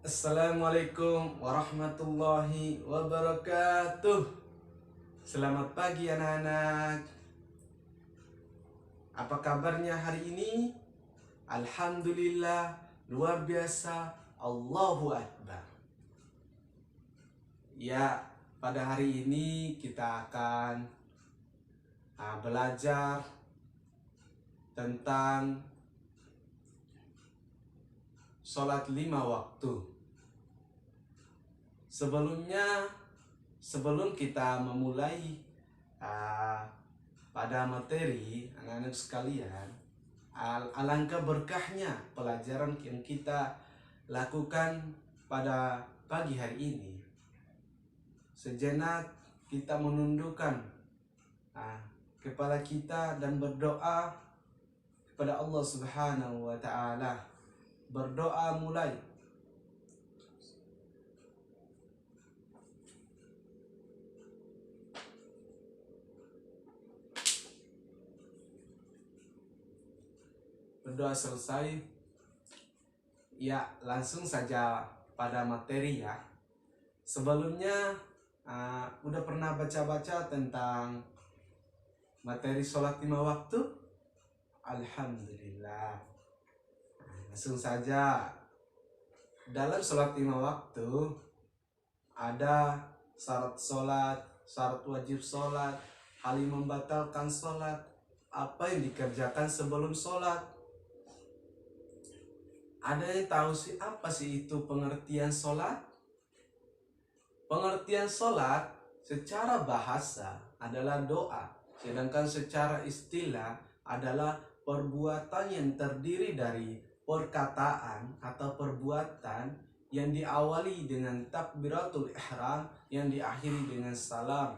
Assalamualaikum warahmatullahi wabarakatuh. Selamat pagi anak-anak. Apa kabarnya hari ini? Alhamdulillah, luar biasa. Allahu Akbar. Ya, pada hari ini kita akan belajar tentang sholat 5 waktu. Sebelum kita memulai pada materi anak-anak sekalian, alangkah berkahnya pelajaran yang kita lakukan pada pagi hari ini. Sejenak kita menundukkan kepala kita dan berdoa kepada Allah Subhanahu wa Ta'ala. Berdoa mulai. Berdoa selesai, ya langsung saja pada materi ya. Sebelumnya udah pernah baca-baca tentang materi sholat 5 waktu? Alhamdulillah. Langsung saja. Dalam sholat 5 waktu ada syarat sholat, syarat wajib sholat, hal yang membatalkan sholat, apa yang dikerjakan sebelum sholat. Ada yang tahu apa sih itu pengertian sholat? Pengertian sholat secara bahasa adalah doa, sedangkan secara istilah adalah perbuatan yang terdiri dari perkataan atau perbuatan yang diawali dengan takbiratul ihram yang diakhiri dengan salam.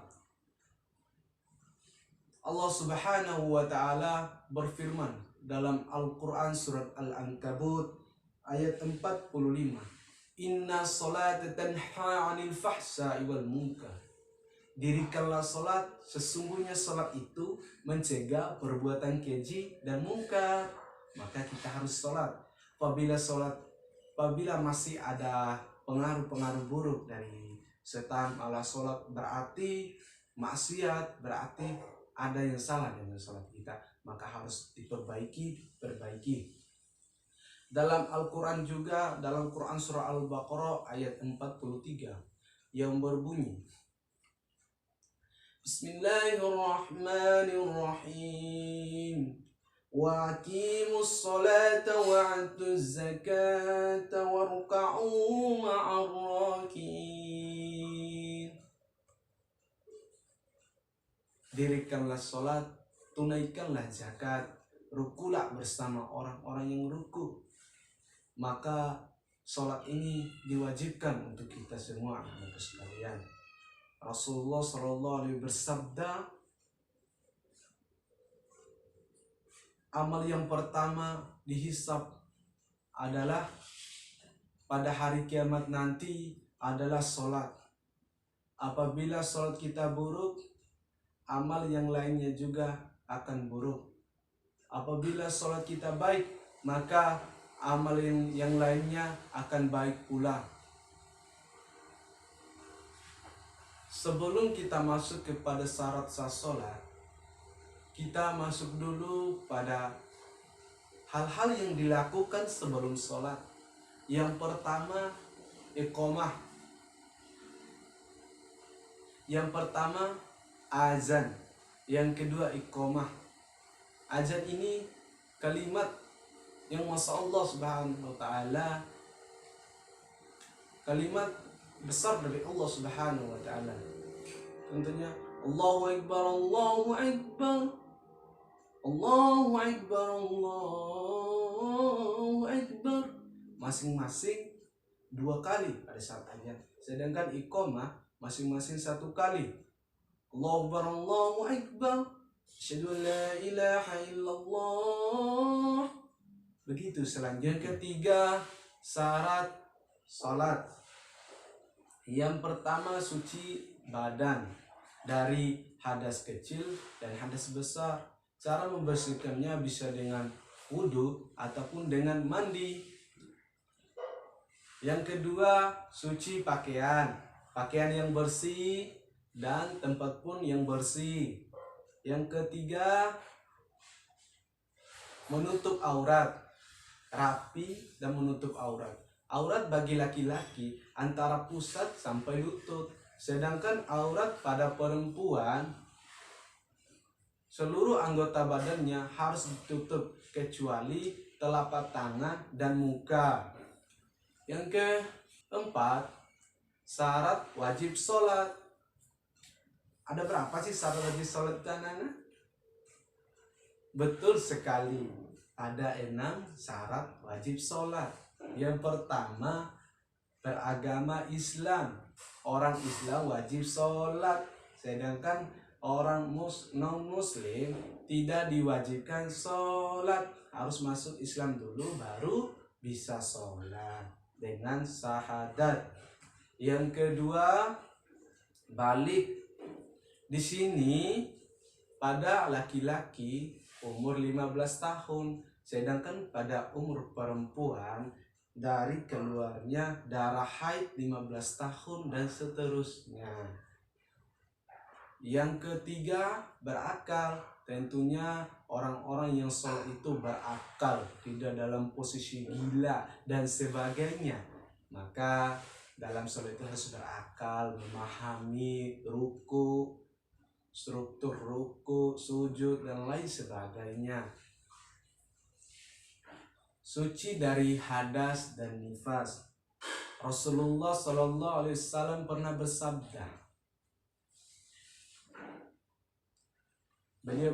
Allah Subhanahu wa Ta'ala berfirman dalam Al-Quran surat Al-Ankabut ayat 45, Inna salata tanha 'anil fahsya'i wal munkar. Dirikanlah salat, sesungguhnya salat itu mencegah perbuatan keji dan mungkar. Maka kita harus salat. Apabila masih ada pengaruh-pengaruh buruk dari setan ala salat, berarti maksiat, berarti ada yang salah dengan salat kita, maka harus diperbaiki. Dalam Al-Quran juga, dalam Quran surah Al-Baqarah ayat 43 yang berbunyi, Bismillahirrahmanirrahim. Wa aqimus salata wa atuz zakata warka'u ma'ar rakiin. Dirikanlah salat, tunaikanlah zakat, rukulah bersama orang-orang yang ruku. Maka salat ini diwajibkan untuk kita semua anak sekalian. Rasulullah SAW bersabda, amal yang pertama dihisab adalah pada hari kiamat nanti adalah salat. Apabila salat kita buruk, amal yang lainnya juga akan buruk. Apabila salat kita baik, maka amal yang lainnya akan baik pula. Sebelum kita masuk kepada syarat sah salat, kita masuk dulu pada hal-hal yang dilakukan sebelum salat. Yang pertama, iqamah. Yang pertama, azan. Yang kedua, iqamah. Azan ini kalimat yang Masya Allah Subhanahu wa Ta'ala, kalimat besar dari Allah Subhanahu wa Ta'ala. Tentunya Allahu Akbar, Allahu Akbar, Allahu Akbar, Allahu Akbar, masing-masing 2 kali pada saat azan. Sedangkan iqamah masing-masing 1 kali. Allahu Akbar, Allahu Akbar, asyhadu an la ilaha illallah. Begitu. Selanjutnya ketiga, syarat salat. Yang pertama, suci badan dari hadas kecil dan hadas besar. Cara membersihkannya bisa dengan wudhu ataupun dengan mandi. Yang kedua, suci pakaian. Pakaian yang bersih dan tempat pun yang bersih. Yang ketiga, menutup aurat. Rapi dan menutup aurat. Aurat bagi laki-laki antara pusat sampai lutut. Sedangkan aurat pada perempuan, seluruh anggota badannya harus ditutup kecuali telapak tangan dan muka. Yang keempat, syarat wajib sholat. Ada berapa sih syarat wajib sholat anak-anak? Betul sekali, ada 6 syarat wajib sholat. Yang pertama, beragama Islam. Orang Islam wajib sholat, sedangkan orang non-muslim tidak diwajibkan sholat. Harus masuk Islam dulu baru bisa sholat dengan syahadat. Yang kedua, balik. Di sini pada laki-laki umur 15 tahun, sedangkan pada umur perempuan dari keluarnya darah haid 15 tahun dan seterusnya. Yang ketiga, berakal. Tentunya orang-orang yang sholat itu berakal, tidak dalam posisi gila dan sebagainya. Maka dalam sholat itu harus berakal, memahami ruku, struktur ruku, sujud, dan lain sebagainya. Suci dari hadas dan nifas. Rasulullah Shallallahu Alaihi Wasallam pernah bersabda, beliau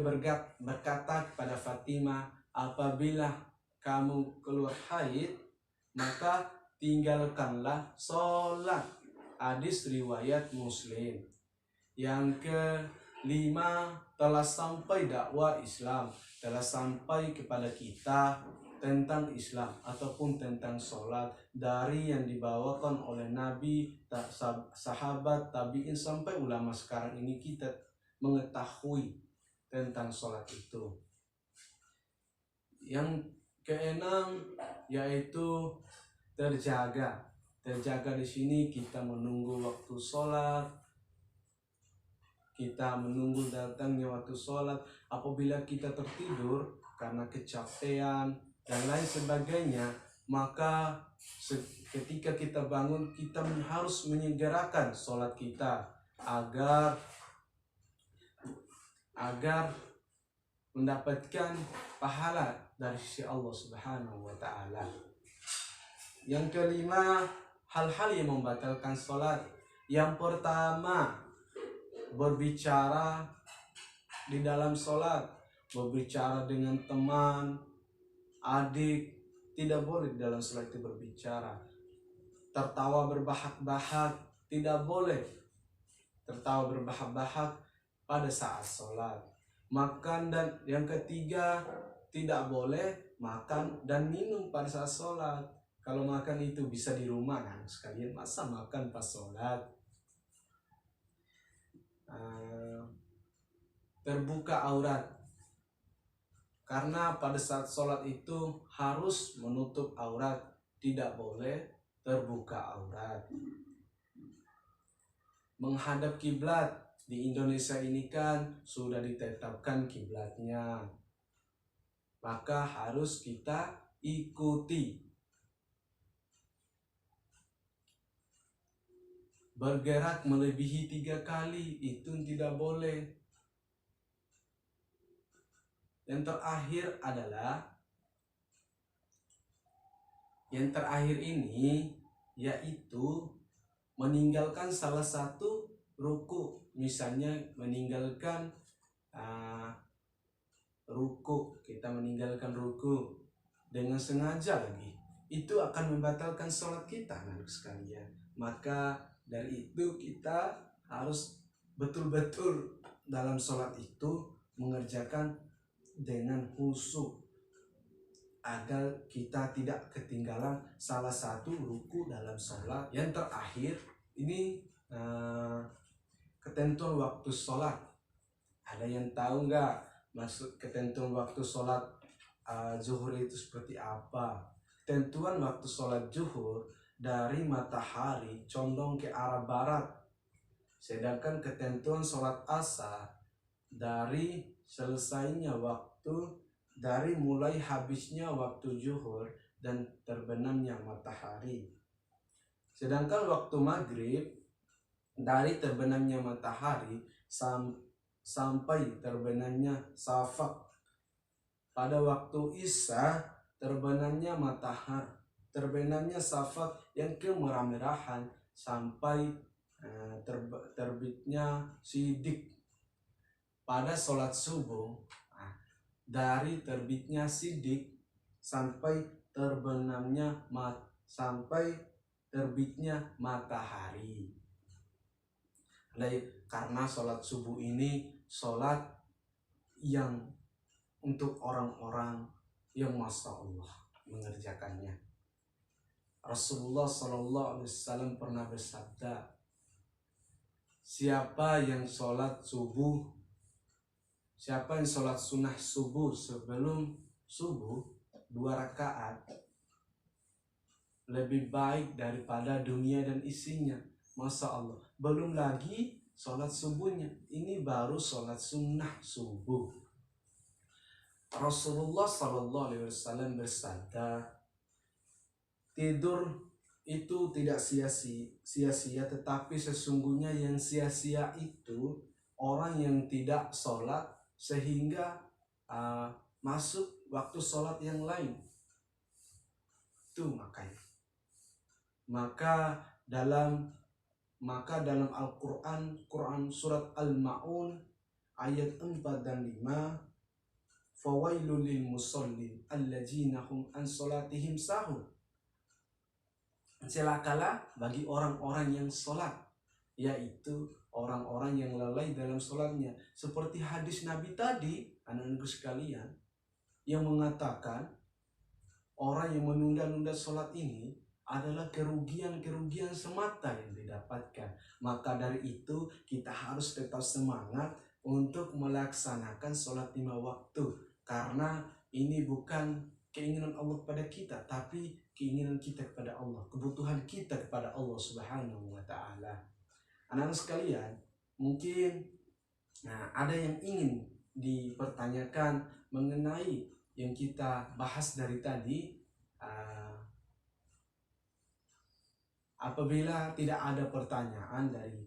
berkata kepada Fatimah, apabila kamu keluar haid, maka tinggalkanlah sholat. Hadis riwayat Muslim. Yang kelima, telah sampai dakwah Islam, telah sampai kepada kita tentang Islam ataupun tentang sholat dari yang dibawakan oleh Nabi, sahabat, tabi'in sampai ulama sekarang ini, kita mengetahui tentang sholat itu. Yang keenam yaitu terjaga. Terjaga di sini kita menunggu waktu sholat, kita menunggu datangnya waktu sholat. Apabila kita tertidur karena kecapean dan lain sebagainya, maka ketika kita bangun, kita harus menyegerakan sholat kita agar mendapatkan pahala dari sisi Allah Subhanahu wa Ta'ala. Yang kelima, hal-hal yang membatalkan sholat. Yang pertama, berbicara di dalam sholat, berbicara dengan teman, adik, tidak boleh di dalam sholat itu berbicara. Tertawa berbahak-bahak, tidak boleh tertawa berbahak-bahak pada saat sholat. Makan, dan yang ketiga, tidak boleh makan dan minum pada saat sholat. Kalau makan itu bisa di rumah, nah sekalian, masa makan pas sholat. Terbuka aurat, karena pada saat sholat itu harus menutup aurat, tidak boleh terbuka aurat. Menghadap kiblat, di Indonesia ini kan sudah ditetapkan kiblatnya, maka harus kita ikuti. Bergerak melebihi 3 kali itu tidak boleh. Yang terakhir ini yaitu meninggalkan salah satu ruku. Misalnya meninggalkan ruku, kita meninggalkan ruku dengan sengaja lagi, itu akan membatalkan sholat kita, anak sekalian. Maka dari itu kita harus betul-betul dalam sholat itu mengerjakan dengan khusyuk agar kita tidak ketinggalan salah satu ruku dalam sholat. Yang terakhir ini ketentuan waktu sholat. Ada yang tahu nggak maksud ketentuan waktu sholat zuhur itu seperti apa? Ketentuan waktu sholat zuhur dari matahari condong ke arah barat. Sedangkan ketentuan sholat asar dari selesainya waktu, dari mulai habisnya waktu zuhur dan terbenamnya matahari. Sedangkan waktu maghrib dari terbenamnya matahari sampai terbenamnya syafaq. Pada waktu isya terbenamnya matahari, terbenamnya syafaq yang kemerah-merahan sampai terbitnya sidik. Pada sholat subuh dari terbitnya sidik sampai terbenamnya sampai terbitnya matahari. Karena sholat subuh ini sholat yang untuk orang-orang yang masya Allah mengerjakannya. Rasulullah SAW pernah bersabda, siapa yang sholat sunnah subuh sebelum subuh 2 rakaat lebih baik daripada dunia dan isinya. Masya Allah. Belum lagi sholat subuhnya, ini baru sholat sunnah subuh. Rasulullah SAW bersabda, tidur itu tidak sia-sia, tetapi sesungguhnya yang sia-sia itu orang yang tidak sholat sehingga masuk waktu sholat yang lain. Itu makanya. Maka dalam Al-Quran surat Al-Ma'un ayat 4 dan 5, fawailul lil musallin alladzina hum an salatihim sahun. Celakalah bagi orang-orang yang sholat, yaitu orang-orang yang lalai dalam sholatnya. Seperti hadis Nabi tadi, anak-anakku sekalian, yang mengatakan orang yang menunda-nunda sholat ini adalah kerugian semata yang didapatkan. Maka dari itu kita harus tetap semangat untuk melaksanakan sholat 5 waktu. Karena ini bukan keinginan Allah kepada kita, tapi keinginan kita kepada Allah, kebutuhan kita kepada Allah Subhanahu wa Ta'ala. Anak-anak sekalian, mungkin ada yang ingin dipertanyakan mengenai yang kita bahas dari tadi. Apabila tidak ada pertanyaan dari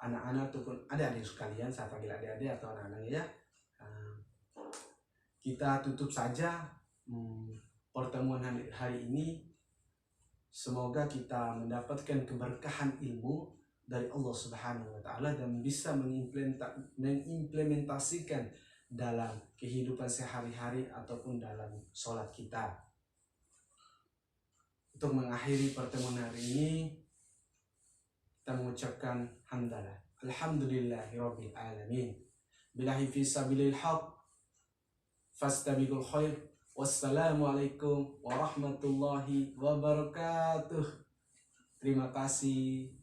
anak-anak ataupun adik-adik sekalian, saya panggil adik-adik atau anak-anak ya, kita tutup saja pertemuan hari ini. Semoga kita mendapatkan keberkahan ilmu dari Allah Subhanahu wa Ta'ala dan bisa mengimplementasikan dalam kehidupan sehari-hari ataupun dalam sholat kita. Untuk mengakhiri pertemuan hari ini, kita mengucapkan hamdalah, alhamdulillahirabbil alamin, billahi fi sabilil haq, fastabiqul khair. Wassalamualaikum warahmatullahi wabarakatuh. Terima kasih.